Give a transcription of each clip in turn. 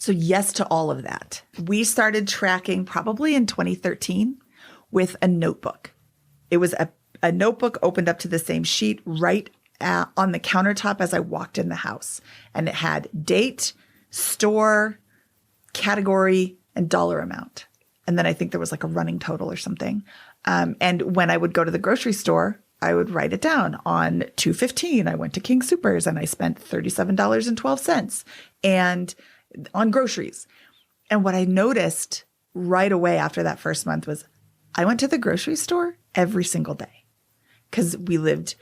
So yes to all of that. We started tracking probably in 2013 with a notebook. It was a notebook opened up to the same sheet right on the countertop as I walked in the house. And it had date, store, category, and dollar amount. And then I think there was like a running total or something. And when I would go to the grocery store, I would write it down. On 2/15, I went to King Soopers and I spent $37.12 and on groceries. And what I noticed right away after that first month was I went to the grocery store every single day because we lived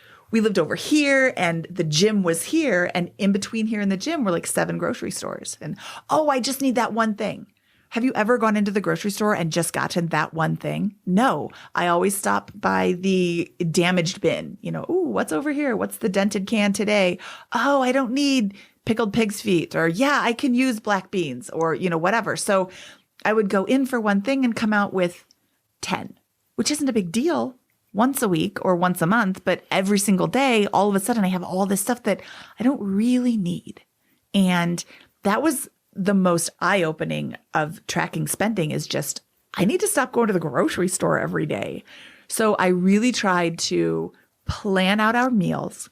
over here and the gym was here. And in between here and the gym were like 7 grocery stores. And, oh, I just need that one thing. Have you ever gone into the grocery store and just gotten that one thing? No. I always stop by the damaged bin. Ooh, what's over here? What's the dented can today? Oh, I don't need pickled pig's feet, or yeah, I can use black beans, or, whatever. So I would go in for one thing and come out with 10, which isn't a big deal once a week or once a month, but every single day, all of a sudden I have all this stuff that I don't really need. And that was the most eye-opening of tracking spending, is just, I need to stop going to the grocery store every day. So I really tried to plan out our meals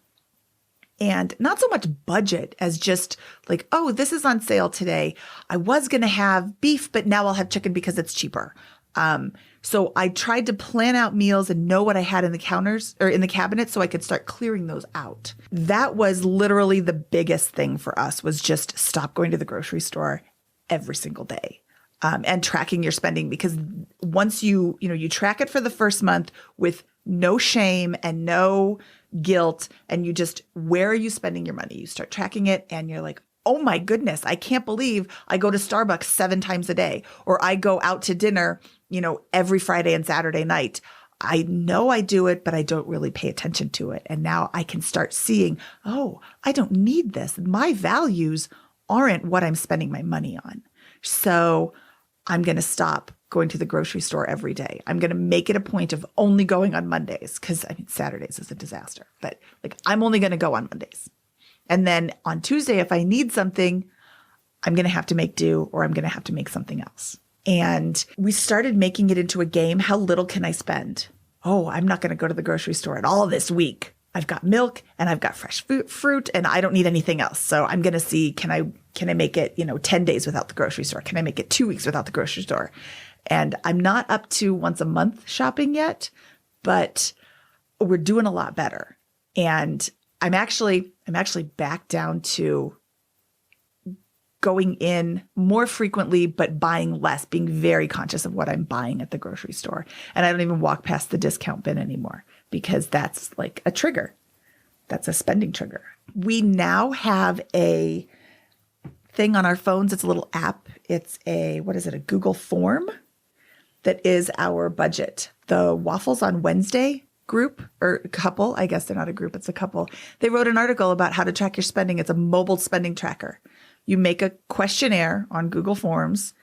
and not so much budget as just like, oh, this is on sale today. I was going to have beef, but now I'll have chicken because it's cheaper. So I tried to plan out meals and know what I had in the counters or in the cabinet so I could start clearing those out. That was literally the biggest thing for us, was just stop going to the grocery store every single day. And tracking your spending, because once you track it for the first month with no shame and no guilt, and you just, where are you spending your money? You start tracking it and you're like, oh my goodness, I can't believe I go to Starbucks 7 times a day, or I go out to dinner, every Friday and Saturday night. I know I do it, but I don't really pay attention to it. And now I can start seeing, oh, I don't need this. My values aren't what I'm spending my money on. So I'm going to stop going to the grocery store every day. I'm going to make it a point of only going on Mondays, because Saturdays is a disaster, but I'm only going to go on Mondays. And then on Tuesday, if I need something, I'm going to have to make do, or I'm going to have to make something else. And we started making it into a game. How little can I spend? Oh, I'm not going to go to the grocery store at all this week. I've got milk and I've got fresh fruit and I don't need anything else. So I'm going to see, can I make it, 10 days without the grocery store? Can I make it 2 weeks without the grocery store? And I'm not up to once a month shopping yet, but we're doing a lot better. And I'm actually back down to going in more frequently, but buying less, being very conscious of what I'm buying at the grocery store. And I don't even walk past the discount bin anymore, because that's like a trigger. That's a spending trigger. We now have a thing on our phones. It's a little app. It's a Google form that is our budget. The Waffles on Wednesday group, or couple, I guess they're not a group, it's a couple. They wrote an article about how to track your spending. It's a mobile spending tracker. You make a questionnaire on Google Forms,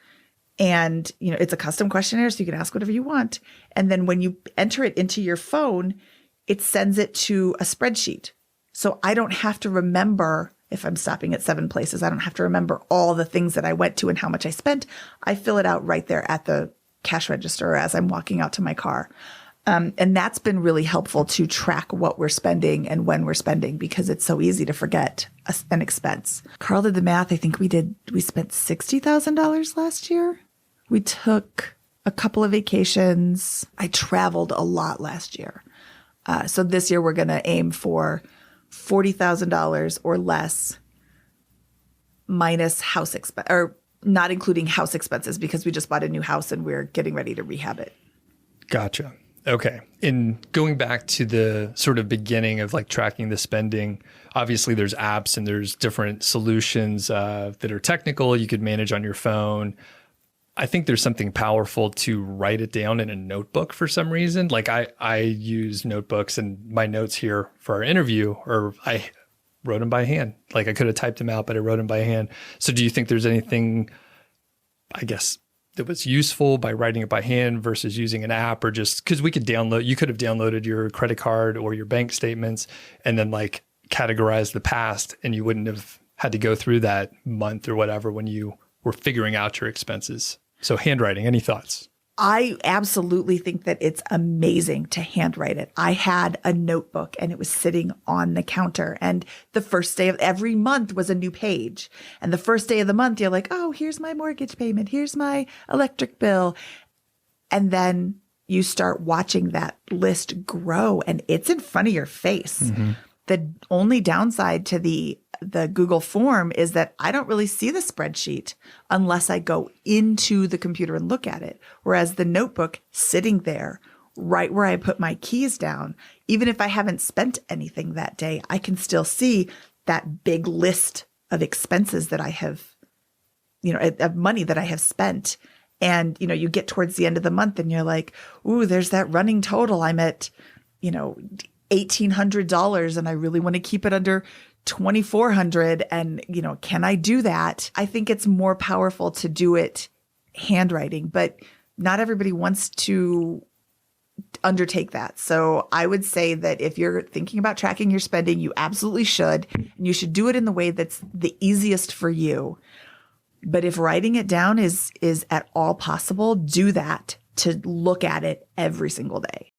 and it's a custom questionnaire, so you can ask whatever you want. And then when you enter it into your phone, it sends it to a spreadsheet. So I don't have to remember if I'm stopping at 7 places. I don't have to remember all the things that I went to and how much I spent. I fill it out right there at the cash register as I'm walking out to my car. And that's been really helpful to track what we're spending and when we're spending, because it's so easy to forget an expense. Carl did the math. I think we spent $60,000 last year. We took a couple of vacations. I traveled a lot last year. So this year we're going to aim for $40,000 or less, minus house expense, or not including house expenses, because we just bought a new house and we're getting ready to rehab it. Gotcha. Okay. In going back to the sort of beginning of tracking the spending, obviously there's apps and there's different solutions that are technical you could manage on your phone. I think there's something powerful to write it down in a notebook for some reason. I use notebooks, and my notes here for our interview, or I wrote them by hand. I could have typed them out, but I wrote them by hand. So do you think there's anything, I guess, that was useful by writing it by hand versus using an app, or just because you could have downloaded your credit card or your bank statements and then categorize the past, and you wouldn't have had to go through that month or whatever when you or figuring out your expenses. So handwriting, any thoughts? I absolutely think that it's amazing to handwrite it. I had a notebook and it was sitting on the counter, and the first day of every month was a new page. And the first day of the month, you're like, oh, here's my mortgage payment. Here's my electric bill. And then you start watching that list grow and it's in front of your face. Mm-hmm. The only downside to the Google form is that I don't really see the spreadsheet unless I go into the computer and look at it. Whereas the notebook sitting there, right where I put my keys down, even if I haven't spent anything that day, I can still see that big list of expenses that I have, of money that I have spent. And, you get towards the end of the month and you're like, ooh, there's that running total. I'm at, $1,800 and I really want to keep it under $2,400. And, can I do that? I think it's more powerful to do it handwriting, but not everybody wants to undertake that. So I would say that if you're thinking about tracking your spending, you absolutely should. And you should do it in the way that's the easiest for you. But if writing it down is at all possible, do that to look at it every single day.